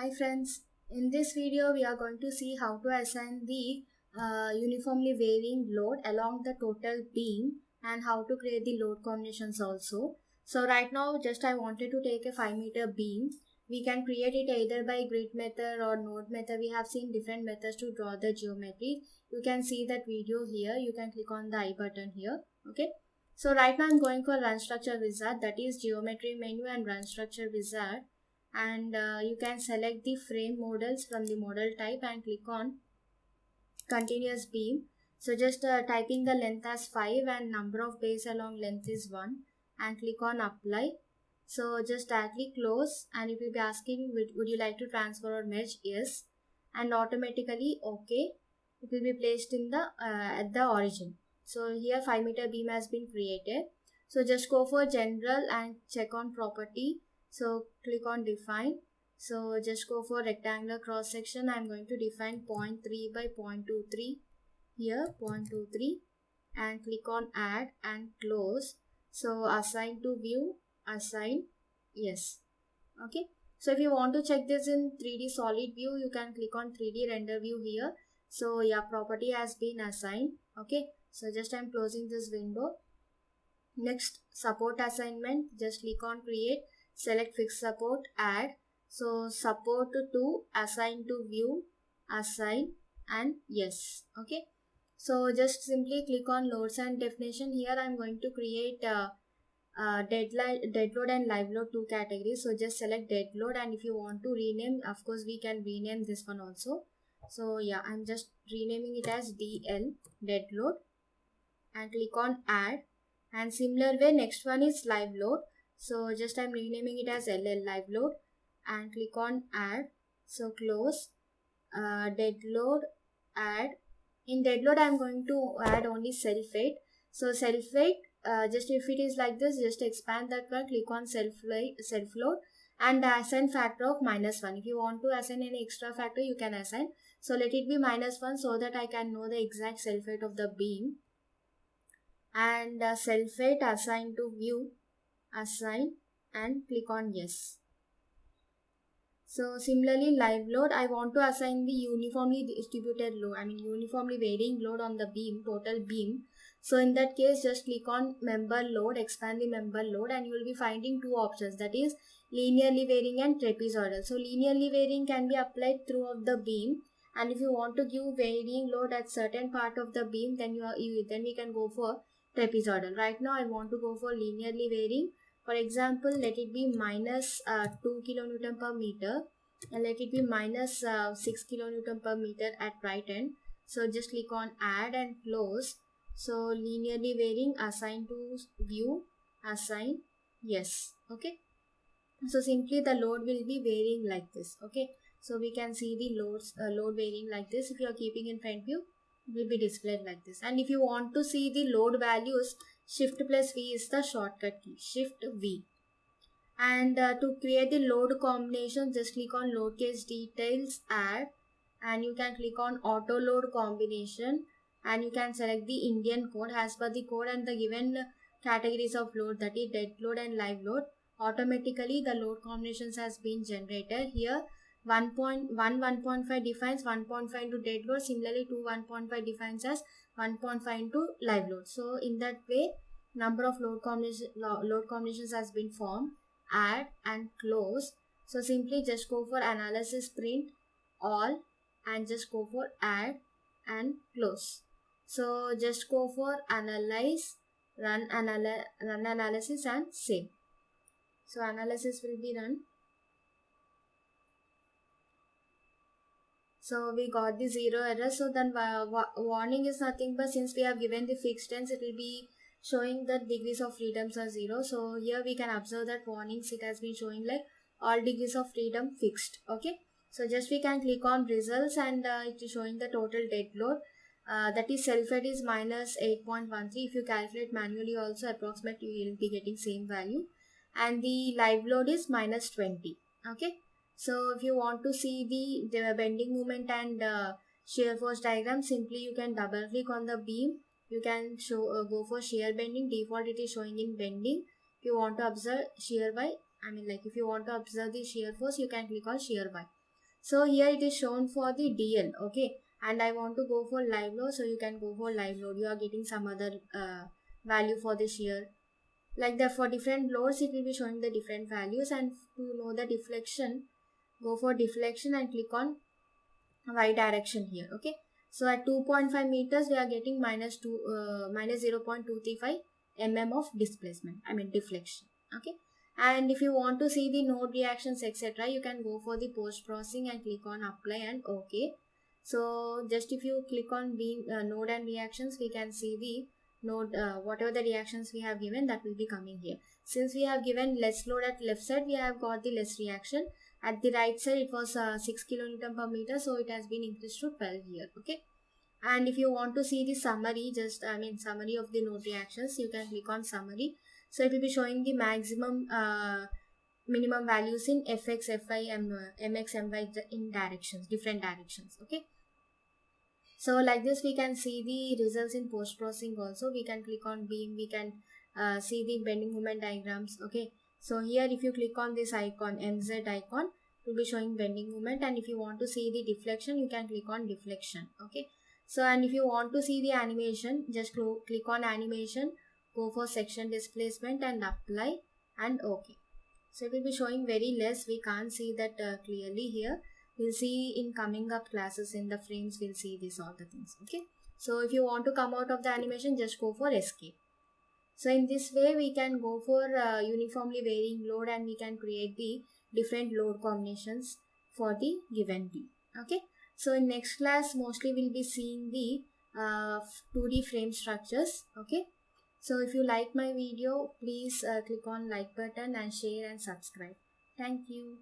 Hi friends, in this video we are going to see how to assign the uniformly varying load along the total beam and how to create the load combinations also. So right now just I wanted to take a 5-meter beam. We can create it either by grid method or node method. We have seen different methods to draw the geometry. You can see that video here. You can click on the I button here. Okay. So right now I'm going for run structure wizard, that is geometry menu and run structure wizard, and you can select the frame models from the model type and click on continuous beam. So just typing the length as 5 and number of bays along length is 1 and click on apply. So just directly close and it will be asking would you like to transfer or merge? Yes, and automatically okay, it will be placed in the at the origin. So here 5-meter beam has been created. So just go for general and check on property. So click on define. So just go for rectangular cross section. I'm going to define 0.3 by 0.23 here, 0.23, and click on add and close. So assign to view, assign, yes. Okay. So if you want to check this in 3D solid view, you can click on 3D render view here. So yeah, property has been assigned. Okay. So just I'm closing this window. Next, support assignment, just click on create, select fixed support, add. So support to assign to view, assign, and yes. Okay. So just simply click on loads and definition. Here I'm going to create dead load and live load two categories. So just select dead load, and if you want to rename, of course we can rename this one also. So yeah, I'm just renaming it as DL, dead load, and click on add. And similar way, next one is live load. So just I'm renaming it as LL, live load, and click on add. So close, dead load, add. In dead load I'm going to add only self weight. So self weight, just if it is like this, just expand that one, click on self load, and assign factor of -1. If you want to assign any extra factor, you can assign. So let it be -1 so that I can know the exact self weight of the beam. And self weight, assign to view, assign, and click on yes. So similarly, live load, I want to assign the uniformly distributed load, uniformly varying load on the beam, total beam. So in that case, just click on member load, expand the member load, and you will be finding two options, that is linearly varying and trapezoidal. So linearly varying can be applied throughout the beam, and if you want to give varying load at certain part of the beam, then then we can go for trapezoidal. Right now I want to go for linearly varying. For example, let it be minus 2 kilonewton per meter, and let it be minus 6 kilonewton per meter at right end. So just click on add and close. So linearly varying, assign to view, assign, yes. Okay. So simply the load will be varying like this. Okay. So we can see the load varying like this. If you are keeping in front view, it will be displayed like this. And if you want to see the load values, Shift plus V is the shortcut key. Shift V. And to create the load combination, just click on load case details, add, and you can click on auto load combination, and you can select the Indian code as per the code and the given categories of load, that is dead load and live load. Automatically the load combinations has been generated here. 1.5 defines 1.5 into dead load, similarly 1.5 defines as 1.5 into live load. So in that way, number of load combinations has been formed. Add and close. So simply just go for analysis, print all, and just go for add and close. So just go for analyze, run analysis and save. So analysis will be run. So we got the 0 error. So then warning is nothing but since we have given the fixed ends, it will be showing that degrees of freedoms are 0. So here we can observe that warnings, it has been showing like all degrees of freedom fixed. Okay. So just we can click on results, and it is showing the total dead load. That is self weight is minus 8.13. If you calculate manually also, approximately you will be getting same value. And the live load is minus 20. Okay. So if you want to see the bending moment and shear force diagram, simply you can double click on the beam. You can go for shear bending. Default it is showing in bending. If you want to observe shear by, if you want to observe the shear force, you can click on shear by. So here it is shown for the DL, okay, and I want to go for live load, so you can go for live load. You are getting some other value for the shear. Like that, for different loads it will be showing the different values. And to know the deflection, go for deflection and click on y direction here, okay. So at 2.5 meters we are getting minus 0.235 mm of displacement, I mean deflection, okay. And if you want to see the node reactions etc, you can go for the post processing and click on apply and okay. So just if you click on beam node and reactions, we can see the node, whatever the reactions we have given, that will be coming here. Since we have given less load at left side, we have got the less reaction. At the right side it was 6 kilonewton per meter, so it has been increased to 12 here, okay. And if you want to see the summary, just summary of the node reactions, you can click on summary. So it will be showing the maximum minimum values in fx, fy, mx, my in directions, different directions, okay. So like this we can see the results in post processing also. We can click on beam, we can see the bending moment diagrams, okay. So here if you click on this icon, MZ icon, it will be showing bending moment. And if you want to see the deflection, you can click on deflection, okay. So and if you want to see the animation, just click on animation, go for section displacement and apply and okay. So it will be showing very less, we can't see that clearly here. We'll see in coming up classes in the frames, we'll see this all the things, okay. So if you want to come out of the animation, just go for escape. So in this way we can go for uniformly varying load, and we can create the different load combinations for the given beam, okay. So in next class mostly we'll be seeing the 2D frame structures, okay. So if you like my video, please click on like button and share and subscribe. Thank you.